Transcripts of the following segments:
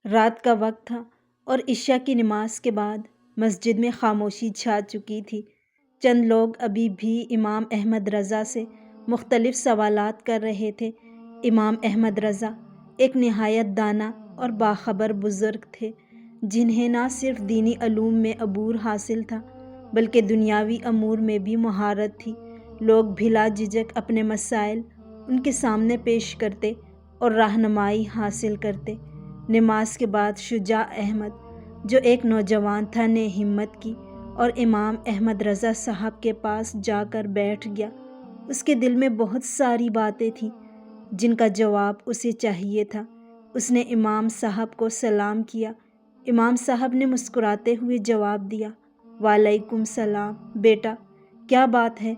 رات کا وقت تھا اور عشاء کی نماز کے بعد مسجد میں خاموشی چھا چکی تھی۔ چند لوگ ابھی بھی امام احمد رضا سے مختلف سوالات کر رہے تھے۔ امام احمد رضا ایک نہایت دانا اور باخبر بزرگ تھے، جنہیں نہ صرف دینی علوم میں عبور حاصل تھا بلکہ دنیاوی امور میں بھی مہارت تھی۔ لوگ بلا جھجک اپنے مسائل ان کے سامنے پیش کرتے اور رہنمائی حاصل کرتے۔ نماز کے بعد شجاع احمد، جو ایک نوجوان تھا، نے ہمت کی اور امام احمد رضا صاحب کے پاس جا کر بیٹھ گیا۔ اس کے دل میں بہت ساری باتیں تھیں جن کا جواب اسے چاہیے تھا۔ اس نے امام صاحب کو سلام کیا۔ امام صاحب نے مسکراتے ہوئے جواب دیا، وعلیکم السلام بیٹا، کیا بات ہے؟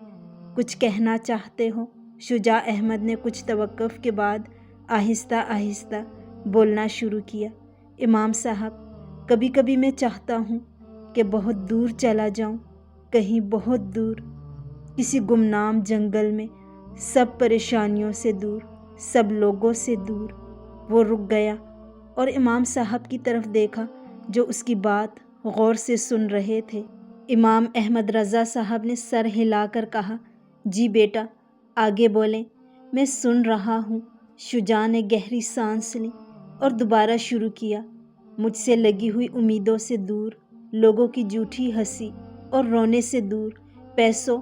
کچھ کہنا چاہتے ہو؟ شجاع احمد نے کچھ توقف کے بعد آہستہ آہستہ بولنا شروع کیا۔ امام صاحب، کبھی کبھی میں چاہتا ہوں کہ بہت دور چلا جاؤں، کہیں بہت دور، کسی گمنام جنگل میں، سب پریشانیوں سے دور، سب لوگوں سے دور۔ وہ رک گیا اور امام صاحب کی طرف دیکھا جو اس کی بات غور سے سن رہے تھے۔ امام احمد رضا صاحب نے سر ہلا کر کہا، جی بیٹا، آگے بولیں، میں سن رہا ہوں۔ شجاع نے گہری سانس لی اور دوبارہ شروع کیا، مجھ سے لگی ہوئی امیدوں سے دور، لوگوں کی جھوٹی ہنسی اور رونے سے دور، پیسوں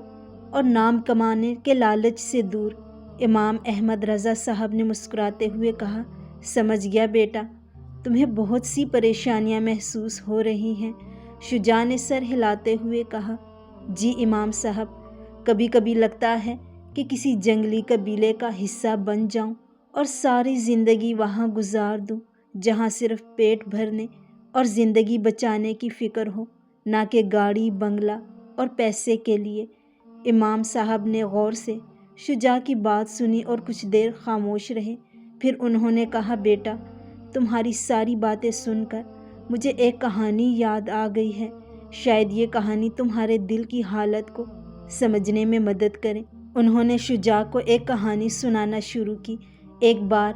اور نام کمانے کے لالچ سے دور۔ امام احمد رضا صاحب نے مسکراتے ہوئے کہا، سمجھ گیا بیٹا، تمہیں بہت سی پریشانیاں محسوس ہو رہی ہیں۔ شجاع نے سر ہلاتے ہوئے کہا، جی امام صاحب، کبھی کبھی لگتا ہے کہ کسی جنگلی قبیلے کا حصہ بن جاؤں اور ساری زندگی وہاں گزار دوں، جہاں صرف پیٹ بھرنے اور زندگی بچانے کی فکر ہو، نہ کہ گاڑی، بنگلہ اور پیسے کے لیے۔ امام صاحب نے غور سے شجاع کی بات سنی اور کچھ دیر خاموش رہے۔ پھر انہوں نے کہا، بیٹا، تمہاری ساری باتیں سن کر مجھے ایک کہانی یاد آ گئی ہے، شاید یہ کہانی تمہارے دل کی حالت کو سمجھنے میں مدد کرے۔ انہوں نے شجاع کو ایک کہانی سنانا شروع کی۔ ایک بار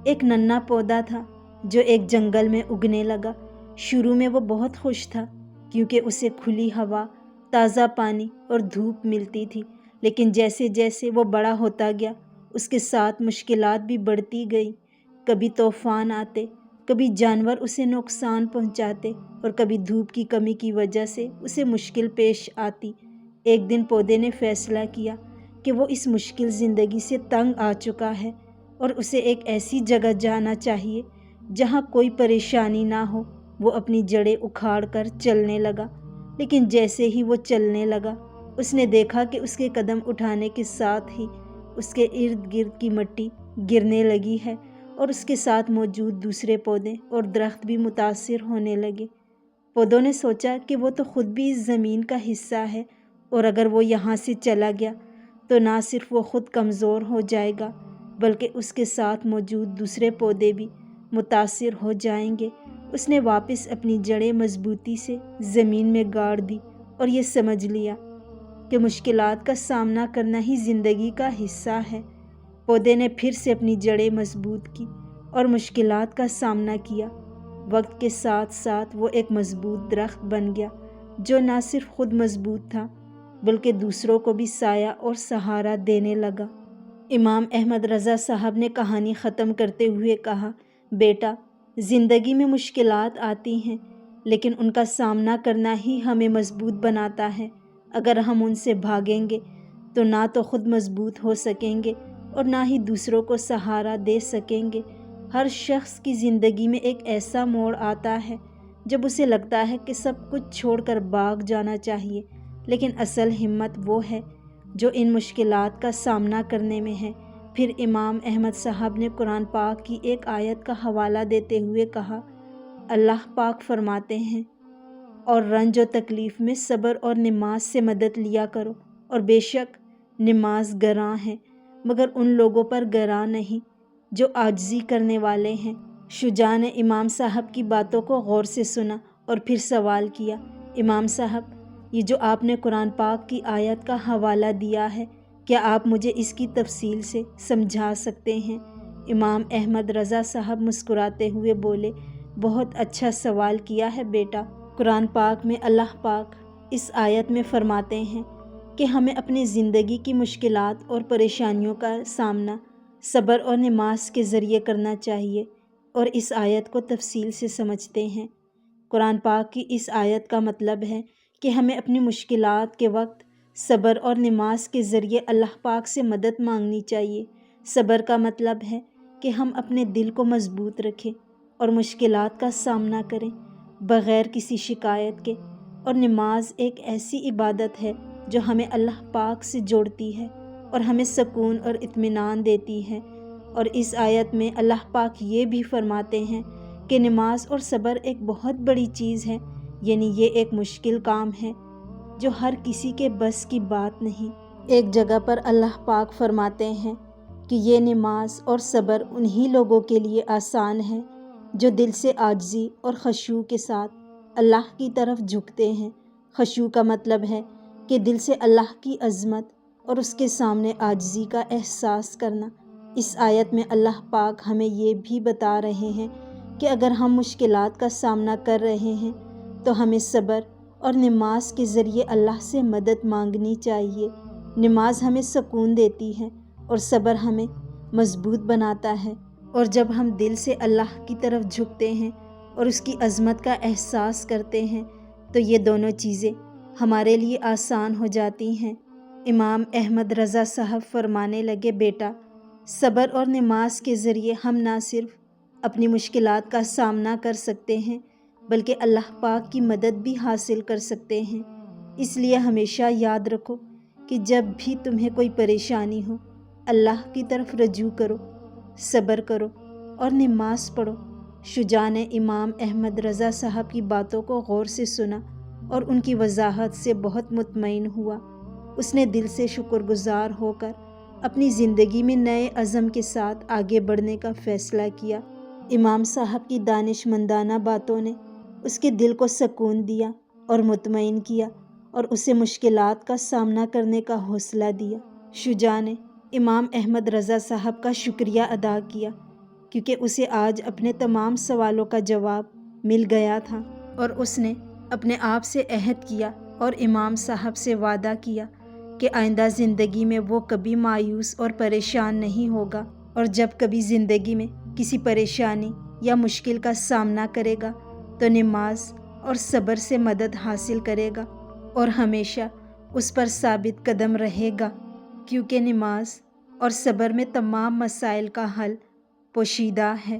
ایک ننھا پودا تھا جو ایک جنگل میں اگنے لگا۔ شروع میں وہ بہت خوش تھا کیونکہ اسے کھلی ہوا، تازہ پانی اور دھوپ ملتی تھی، لیکن جیسے جیسے وہ بڑا ہوتا گیا اس کے ساتھ مشکلات بھی بڑھتی گئی۔ کبھی طوفان آتے، کبھی جانور اسے نقصان پہنچاتے اور کبھی دھوپ کی کمی کی وجہ سے اسے مشکل پیش آتی۔ ایک دن پودے نے فیصلہ کیا کہ وہ اس مشکل زندگی سے تنگ آ چکا ہے اور اسے ایک ایسی جگہ جانا چاہیے جہاں کوئی پریشانی نہ ہو۔ وہ اپنی جڑیں اکھاڑ کر چلنے لگا، لیکن جیسے ہی وہ چلنے لگا اس نے دیکھا کہ اس کے قدم اٹھانے کے ساتھ ہی اس کے ارد گرد کی مٹی گرنے لگی ہے اور اس کے ساتھ موجود دوسرے پودے اور درخت بھی متاثر ہونے لگے۔ پودوں نے سوچا کہ وہ تو خود بھی اس زمین کا حصہ ہے اور اگر وہ یہاں سے چلا گیا تو نہ صرف وہ خود کمزور ہو جائے گا بلکہ اس کے ساتھ موجود دوسرے پودے بھی متاثر ہو جائیں گے۔ اس نے واپس اپنی جڑیں مضبوطی سے زمین میں گاڑ دی اور یہ سمجھ لیا کہ مشکلات کا سامنا کرنا ہی زندگی کا حصہ ہے۔ پودے نے پھر سے اپنی جڑیں مضبوط کی اور مشکلات کا سامنا کیا۔ وقت کے ساتھ ساتھ وہ ایک مضبوط درخت بن گیا جو نہ صرف خود مضبوط تھا بلکہ دوسروں کو بھی سایہ اور سہارا دینے لگا۔ امام احمد رضا صاحب نے کہانی ختم کرتے ہوئے کہا، بیٹا، زندگی میں مشکلات آتی ہیں لیکن ان کا سامنا کرنا ہی ہمیں مضبوط بناتا ہے۔ اگر ہم ان سے بھاگیں گے تو نہ تو خود مضبوط ہو سکیں گے اور نہ ہی دوسروں کو سہارا دے سکیں گے۔ ہر شخص کی زندگی میں ایک ایسا موڑ آتا ہے جب اسے لگتا ہے کہ سب کچھ چھوڑ کر بھاگ جانا چاہیے، لیکن اصل ہمت وہ ہے جو ان مشکلات کا سامنا کرنے میں ہے۔ پھر امام احمد صاحب نے قرآن پاک کی ایک آیت کا حوالہ دیتے ہوئے کہا، اللہ پاک فرماتے ہیں، اور رنج و تکلیف میں صبر اور نماز سے مدد لیا کرو، اور بے شک نماز گراں ہے مگر ان لوگوں پر گراں نہیں جو عاجزی کرنے والے ہیں۔ شجاع نے امام صاحب کی باتوں کو غور سے سنا اور پھر سوال کیا، امام صاحب، یہ جو آپ نے قرآن پاک کی آیت کا حوالہ دیا ہے، کیا آپ مجھے اس کی تفصیل سے سمجھا سکتے ہیں؟ امام احمد رضا صاحب مسکراتے ہوئے بولے، بہت اچھا سوال کیا ہے بیٹا۔ قرآن پاک میں اللہ پاک اس آیت میں فرماتے ہیں کہ ہمیں اپنی زندگی کی مشکلات اور پریشانیوں کا سامنا صبر اور نماز کے ذریعے کرنا چاہیے، اور اس آیت کو تفصیل سے سمجھتے ہیں۔ قرآن پاک کی اس آیت کا مطلب ہے کہ ہمیں اپنی مشکلات کے وقت صبر اور نماز کے ذریعے اللہ پاک سے مدد مانگنی چاہیے۔ صبر کا مطلب ہے کہ ہم اپنے دل کو مضبوط رکھیں اور مشکلات کا سامنا کریں بغیر کسی شکایت کے، اور نماز ایک ایسی عبادت ہے جو ہمیں اللہ پاک سے جوڑتی ہے اور ہمیں سکون اور اطمینان دیتی ہے۔ اور اس آیت میں اللہ پاک یہ بھی فرماتے ہیں کہ نماز اور صبر ایک بہت بڑی چیز ہے، یعنی یہ ایک مشکل کام ہے جو ہر کسی کے بس کی بات نہیں۔ ایک جگہ پر اللہ پاک فرماتے ہیں کہ یہ نماز اور صبر انہی لوگوں کے لیے آسان ہے جو دل سے عاجزی اور خشوع کے ساتھ اللہ کی طرف جھکتے ہیں۔ خشوع کا مطلب ہے کہ دل سے اللہ کی عظمت اور اس کے سامنے عاجزی کا احساس کرنا۔ اس آیت میں اللہ پاک ہمیں یہ بھی بتا رہے ہیں کہ اگر ہم مشکلات کا سامنا کر رہے ہیں تو ہمیں صبر اور نماز کے ذریعے اللہ سے مدد مانگنی چاہیے۔ نماز ہمیں سکون دیتی ہے اور صبر ہمیں مضبوط بناتا ہے، اور جب ہم دل سے اللہ کی طرف جھکتے ہیں اور اس کی عظمت کا احساس کرتے ہیں تو یہ دونوں چیزیں ہمارے لیے آسان ہو جاتی ہیں۔ امام احمد رضا صاحب فرمانے لگے، بیٹا، صبر اور نماز کے ذریعے ہم نہ صرف اپنی مشکلات کا سامنا کر سکتے ہیں بلکہ اللہ پاک کی مدد بھی حاصل کر سکتے ہیں۔ اس لیے ہمیشہ یاد رکھو کہ جب بھی تمہیں کوئی پریشانی ہو، اللہ کی طرف رجوع کرو، صبر کرو اور نماز پڑھو۔ شجاع نے امام احمد رضا صاحب کی باتوں کو غور سے سنا اور ان کی وضاحت سے بہت مطمئن ہوا۔ اس نے دل سے شکر گزار ہو کر اپنی زندگی میں نئے عزم کے ساتھ آگے بڑھنے کا فیصلہ کیا۔ امام صاحب کی دانش مندانہ باتوں نے اس کے دل کو سکون دیا اور مطمئن کیا اور اسے مشکلات کا سامنا کرنے کا حوصلہ دیا۔ شجاع نے امام احمد رضا صاحب کا شکریہ ادا کیا کیونکہ اسے آج اپنے تمام سوالوں کا جواب مل گیا تھا، اور اس نے اپنے آپ سے عہد کیا اور امام صاحب سے وعدہ کیا کہ آئندہ زندگی میں وہ کبھی مایوس اور پریشان نہیں ہوگا، اور جب کبھی زندگی میں کسی پریشانی یا مشکل کا سامنا کرے گا تو نماز اور صبر سے مدد حاصل کرے گا اور ہمیشہ اس پر ثابت قدم رہے گا، کیونکہ نماز اور صبر میں تمام مسائل کا حل پوشیدہ ہے۔